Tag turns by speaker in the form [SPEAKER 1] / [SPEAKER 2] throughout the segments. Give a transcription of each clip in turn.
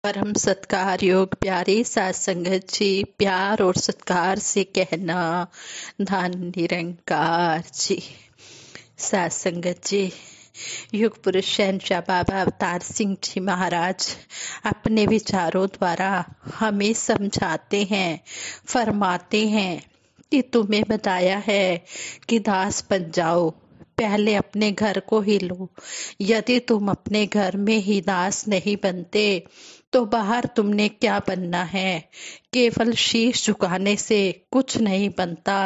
[SPEAKER 1] परम सत्कार योग प्यारे साथ संगत जी, प्यार और सत्कार से कहना धन निरंकार जी। साथ संगत जी, युग पुरुष शहंशाह बाबा अवतार सिंह जी महाराज अपने विचारों द्वारा हमें समझाते हैं, फरमाते हैं कि तुम्हें बताया है कि दास बन जाओ, पहले अपने घर को ही लो। यदि तुम अपने घर में ही दास नहीं बनते तो बाहर तुमने क्या बनना है। केवल शीश झुकाने से कुछ नहीं बनता।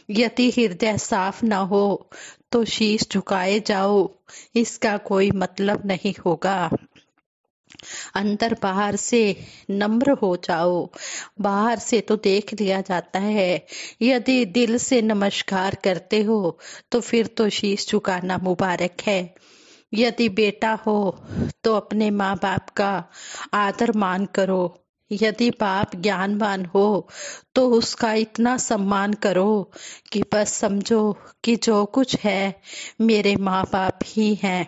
[SPEAKER 1] यदि हृदय साफ ना हो तो शीश झुकाए जाओ, इसका कोई मतलब नहीं होगा। अंदर बाहर से नम्र हो जाओ, बाहर से तो देख लिया जाता है। यदि दिल से नमस्कार करते हो तो फिर तो शीश झुकाना मुबारक है। यदि बेटा हो तो अपने माँ बाप का आदर मान करो। यदि बाप ज्ञानवान हो तो उसका इतना सम्मान करो कि बस समझो कि जो कुछ है मेरे माँ बाप ही हैं।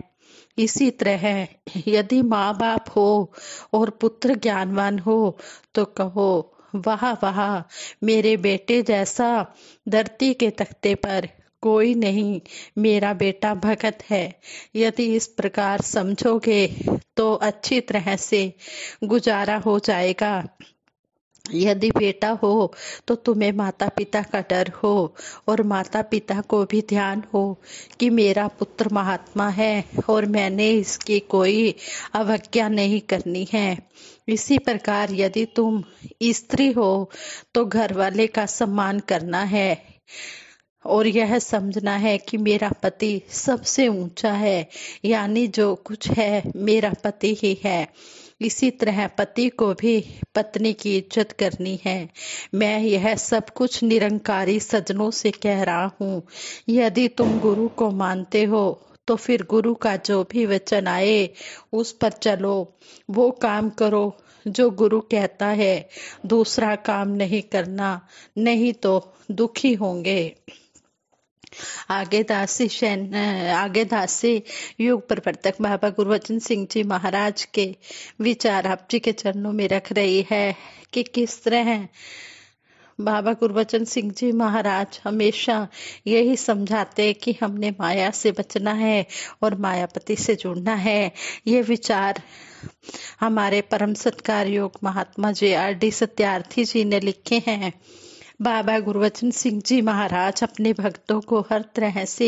[SPEAKER 1] इसी तरह यदि माँ बाप हो और पुत्र ज्ञानवान हो तो कहो वाह वाह, मेरे बेटे जैसा धरती के तख्ते पर कोई नहीं, मेरा बेटा भगत है। यदि इस प्रकार समझोगे तो अच्छी तरह से गुजारा हो जाएगा। यदि बेटा हो तो तुम्हें माता पिता का डर हो और माता पिता को भी ध्यान हो कि मेरा पुत्र महात्मा है और मैंने इसकी कोई अवज्ञा नहीं करनी है। इसी प्रकार यदि तुम स्त्री हो तो घर वाले का सम्मान करना है और यह समझना है कि मेरा पति सबसे ऊंचा है, यानी जो कुछ है मेरा पति ही है। इसी तरह पति को भी पत्नी की इज्जत करनी है। मैं यह सब कुछ निरंकारी सज्जनों से कह रहा हूँ। यदि तुम गुरु को मानते हो तो फिर गुरु का जो भी वचन आए उस पर चलो, वो काम करो जो गुरु कहता है। दूसरा काम नहीं करना, नहीं तो दुखी होंगे। आगे दासी युग प्रवर्तक बाबा गुरबचन सिंह जी महाराज के विचार आप जी के चरणों में रख रही है कि किस तरह बाबा गुरबचन सिंह जी महाराज हमेशा यही समझाते कि हमने माया से बचना है और मायापति से जुड़ना है। ये विचार हमारे परम सत्कार योग महात्मा जी RD सत्यार्थी जी ने लिखे हैं। बाबा गुरबचन सिंह जी महाराज अपने भक्तों को हर तरह से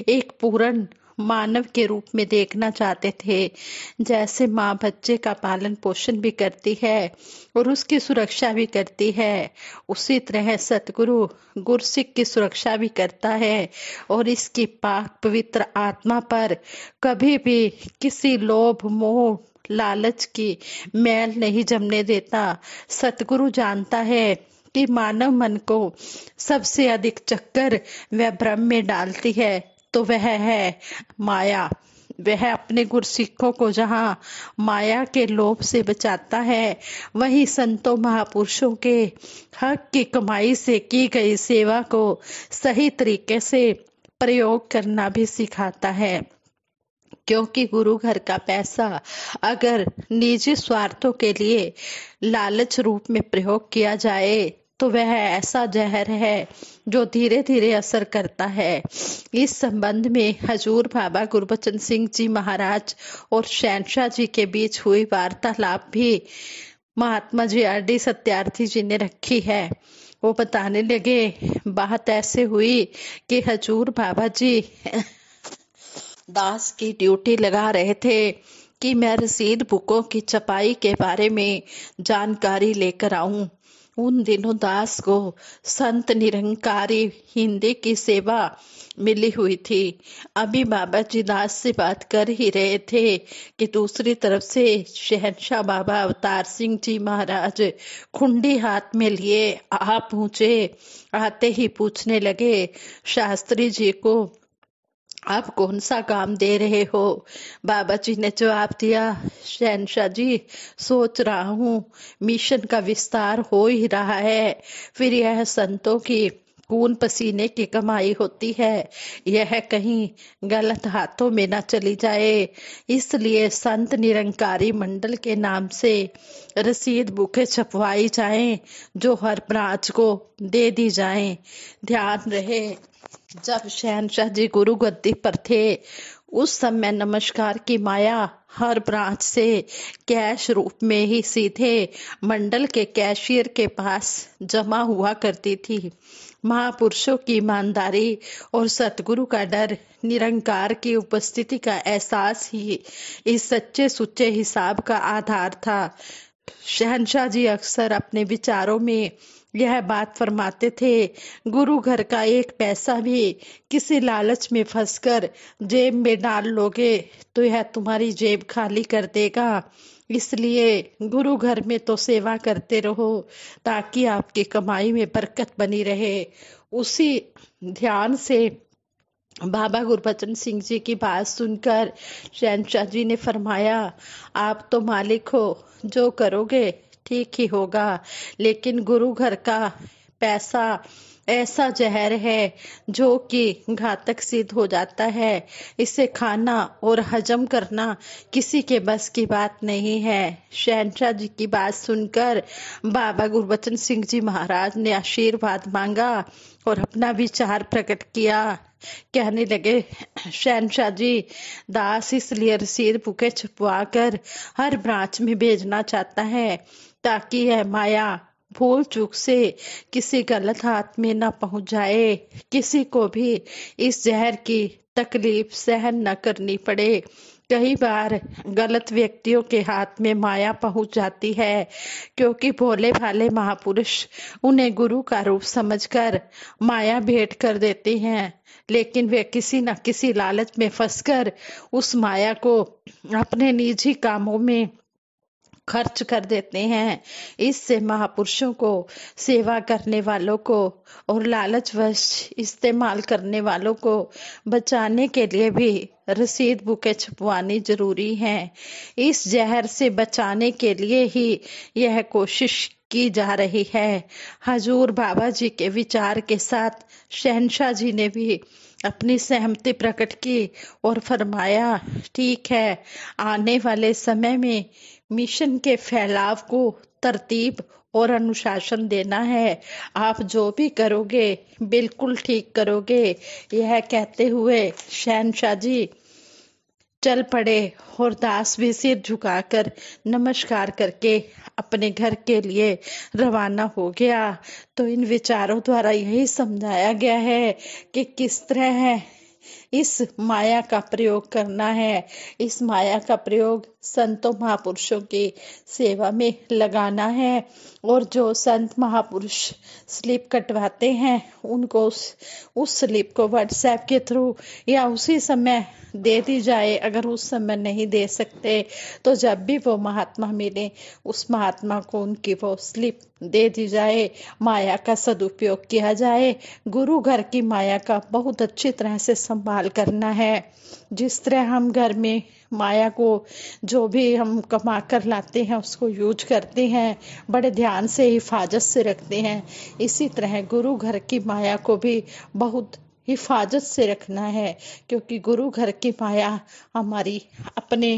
[SPEAKER 1] एक पूर्ण मानव के रूप में देखना चाहते थे। जैसे माँ बच्चे का पालन पोषण भी करती है और उसकी सुरक्षा भी करती है, उसी तरह सतगुरु गुरसिक की सुरक्षा भी करता है और इसकी पाक पवित्र आत्मा पर कभी भी किसी लोभ मोह लालच की मैल नहीं जमने देता। सतगुरु जानता है कि मानव मन को सबसे अधिक चक्कर वह भ्रम में डालती है तो वह है माया। वह अपने गुरसिखों को जहाँ माया के लोभ से बचाता है, वहीं संतों महापुरुषों के हक की कमाई से की गई सेवा को सही तरीके से प्रयोग करना भी सिखाता है। क्योंकि गुरु घर का पैसा अगर निजी स्वार्थों के लिए लालच रूप में प्रयोग किया जाए तो वह ऐसा जहर है जो धीरे धीरे असर करता है। इस संबंध में हजूर बाबा गुरबचन सिंह जी महाराज और शहंशाह जी के बीच हुई वार्तालाप भी महात्मा जी RD सत्यार्थी जी ने रखी है। वो बताने लगे, बात ऐसे हुई कि हजूर बाबा जी दास की ड्यूटी लगा रहे थे कि मैं रसीद बुकों की छपाई के बारे में जानकारी लेकर आऊं। उन दिनों दास को संत निरंकारी हिंदी की सेवा मिली हुई थी। अभी बाबा जी दास से बात कर ही रहे थे कि दूसरी तरफ से शहंशाह बाबा अवतार सिंह जी महाराज खुंडी हाथ में लिए आ पहुंचे। आते ही पूछने लगे, शास्त्री जी को आप कौन सा काम दे रहे हो? बाबा जी ने जवाब दिया, शहंशाह जी सोच रहा हूँ मिशन का विस्तार हो ही रहा है, फिर यह संतों की खून पसीने की कमाई होती है, यह कहीं गलत हाथों में न चली जाए। इसलिए संत निरंकारी मंडल के नाम से रसीद बुकें छपवाई जाएं, जो हर ब्रांच को दे दी जाएं। ध्यान रहे, जब शहनशाह जी गुरु गद्दी पर थे, उस समय नमस्कार की माया हर ब्रांच से कैश रूप में ही सीधे मंडल के कैशियर के पास जमा हुआ करती थी। महापुरुषों की ईमानदारी और सतगुरु का डर, निरंकार की उपस्थिति का एहसास ही इस सच्चे सुच्चे हिसाब का आधार था। शहनशाह जी अक्सर अपने विचारों में यह बात फरमाते थे, गुरु घर का एक पैसा भी किसी लालच में फंसकर जेब में डाल लोगे तो यह तुम्हारी जेब खाली कर देगा। इसलिए गुरु घर में तो सेवा करते रहो, ताकि आपकी कमाई में बरकत बनी रहे। उसी ध्यान से बाबा गुरबचन सिंह जी की बात सुनकर शहनशाह जी ने फरमाया, आप तो मालिक हो, जो करोगे ठीक ही होगा, लेकिन गुरु घर का पैसा ऐसा जहर है जो कि घातक सिद्ध हो जाता है। इसे खाना और हजम करना किसी के बस की बात नहीं है। शहनशाह जी की बात सुनकर बाबा गुरबचन सिंह जी महाराज ने आशीर्वाद मांगा और अपना विचार प्रकट किया। कहने लगे, शहनशाह जी, दास इसलिए रसीद बुकें छपवा कर हर ब्रांच में भेजना चाहता है, ताकि यह माया भूल चूक से किसी गलत हाथ में न पहुंच जाए, किसी को भी इस जहर की तकलीफ सहन न करनी पड़े। कई बार गलत व्यक्तियों के हाथ में माया पहुंच जाती है, क्योंकि भोले भाले महापुरुष उन्हें गुरु का रूप समझकर माया भेंट कर देते हैं, लेकिन वे किसी न किसी लालच में फंसकर उस माया को अपने निजी कामों में खर्च कर देते हैं। इससे महापुरुषों को, सेवा करने वालों को और लालचवश इस्तेमाल करने वालों को बचाने के लिए भी रसीद बुकें छपवानी जरूरी है। इस जहर से बचाने के लिए ही यह कोशिश की जा रही है। हजूर बाबा जी के विचार के साथ शहनशाह जी ने भी अपनी सहमति प्रकट की और फरमाया, ठीक है, आने वाले समय में मिशन के फैलाव को तरतीब और अनुशासन देना है। आप जो भी करोगे बिल्कुल ठीक करोगे। यह कहते हुए शहनशाह जी चल पड़े और दास भी सिर झुकाकर नमस्कार करके अपने घर के लिए रवाना हो गया। तो इन विचारों द्वारा यही समझाया गया है कि किस तरह इस माया का प्रयोग करना है। इस माया का प्रयोग संतों महापुरुषों की सेवा में लगाना है, और जो संत महापुरुष स्लिप कटवाते हैं उनको उस स्लिप को व्हाट्सएप के थ्रू या उसी समय दे दी जाए। अगर उस समय नहीं दे सकते तो जब भी वो महात्मा मिले उस महात्मा को उनकी वो स्लिप दे दी जाए, माया का सदुपयोग किया जाए। गुरु घर की माया का बहुत अच्छी तरह से संभाल करना है। जिस तरह हम घर में माया को, जो भी हम कमा कर लाते हैं उसको यूज करते हैं, बड़े ध्यान से हिफाजत से रखते हैं, इसी तरह गुरु घर की माया को भी बहुत हिफाजत से रखना है, क्योंकि गुरु घर की माया हमारी अपने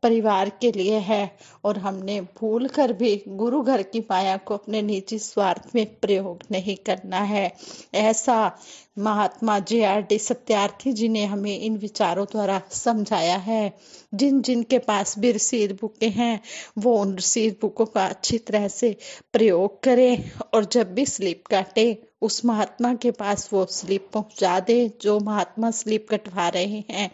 [SPEAKER 1] परिवार के लिए है और हमने भूल कर भी गुरु घर की माया को अपने निजी स्वार्थ में प्रयोग नहीं करना है। ऐसा महात्मा JRD सत्यार्थी जी ने हमें इन विचारों द्वारा समझाया है। जिन जिन के पास भी रसीद बुकें हैं वो उन रसीद बुकों का अच्छी तरह से प्रयोग करें, और जब भी स्लिप काटे उस महात्मा के पास वो स्लिप पहुंचा दे जो महात्मा स्लिप कटवा रहे हैं।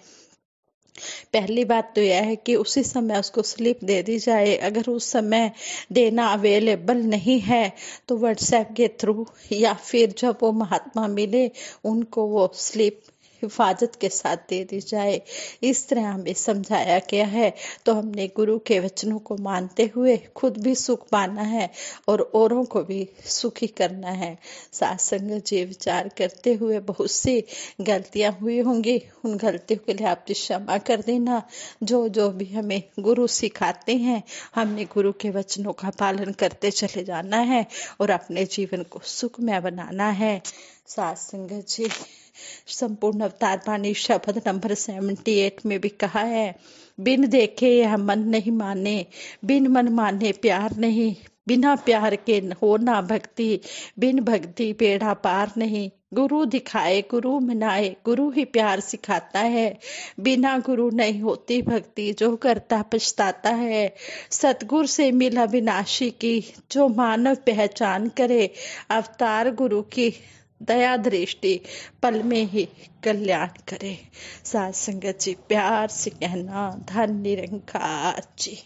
[SPEAKER 1] पहली बात तो यह है कि उसी समय उसको स्लिप दे दी जाए। अगर उस समय देना अवेलेबल नहीं है तो व्हाट्सएप के थ्रू या फिर जब वो महात्मा मिले उनको वो स्लिप हिफाजत के साथ दे दी जाए, इस तरह हमें समझाया गया है। तो हमने गुरु के वचनों को मानते हुए खुद भी सुख पाना है और औरों को भी सुखी करना है। साथ संगत जी, विचार करते हुए बहुत सी गलतियां हुई होंगी, उन गलतियों के लिए आप क्षमा कर देना। जो जो भी हमें गुरु सिखाते हैं, हमने गुरु के वचनों का पालन करते चले जाना है और अपने जीवन को सुखमय बनाना है। साथ संगत जी, संपूर्ण अवतार बानी शब्द नंबर 78 में भी कहा है, बिन देखे यह मन नहीं माने, बिन मन माने प्यार नहीं, बिना प्यार के हो ना भक्ति, बिन भक्ति बेड़ा पार नहीं। गुरु दिखाए गुरु मनाए, गुरु ही प्यार सिखाता है, बिना गुरु नहीं होती भक्ति, जो करता पछताता है। सतगुरु से मिला विनाशी की, जो मानव पहचान करे, अवतार गुरु की दया दृष्टि पल में ही कल्याण करे। साथ संगत जी, प्यार से कहना, धन निरंकार जी।